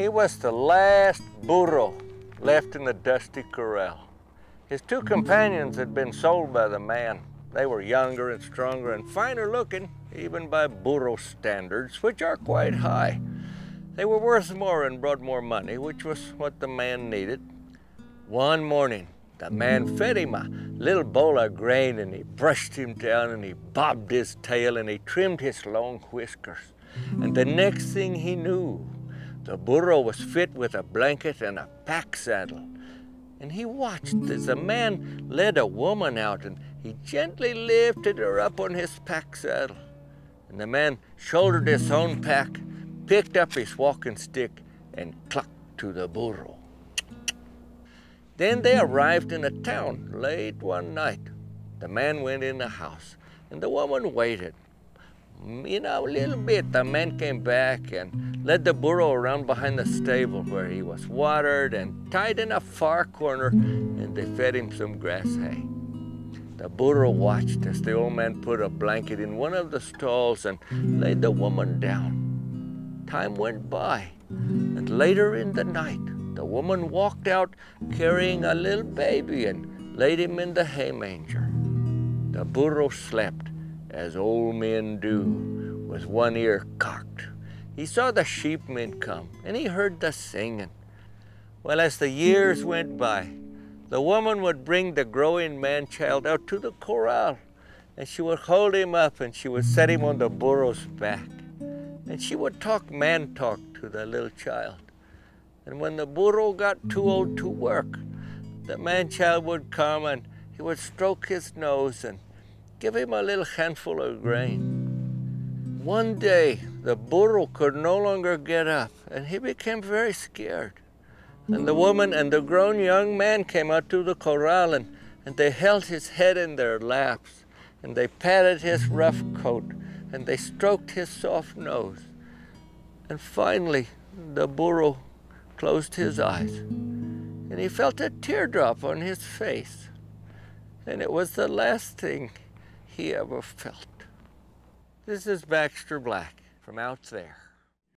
He was the last burro left in the dusty corral. His two companions had been sold by the man. They were younger and stronger and finer looking, even by burro standards, which are quite high. They were worth more and brought more money, which was what the man needed. One morning, the man fed him a little bowl of grain, and he brushed him down, and he bobbed his tail, and he trimmed his long whiskers. And the next thing he knew, the burro was fit with a blanket and a pack saddle. And he watched as the man led a woman out, and he gently lifted her up on his pack saddle. And the man shouldered his own pack, picked up his walking stick, and clucked to the burro. Then they arrived in a town late one night. The man went in the house, and the woman waited. A little bit, the man came back and led the burro around behind the stable where he was watered and tied in a far corner, and they fed him some grass hay. The burro watched as the old man put a blanket in one of the stalls and laid the woman down. Time went by, and later in the night, the woman walked out carrying a little baby and laid him in the hay manger. The burro slept, as old men do, with one ear cocked. He saw the sheepmen come, and he heard the singing. Well, as the years went by, the woman would bring the growing man-child out to the corral, and she would hold him up, and she would set him on the burro's back, and she would talk man-talk to the little child. And when the burro got too old to work, the man-child would come, and he would stroke his nose and give him a little handful of grain. One day, the burro could no longer get up, and he became very scared. And the woman and the grown young man came out to the corral, and they held his head in their laps, and they patted his rough coat, and they stroked his soft nose. And finally, the burro closed his eyes, and he felt a teardrop on his face. And it was the last thing he ever felt. This is Baxter Black from out there.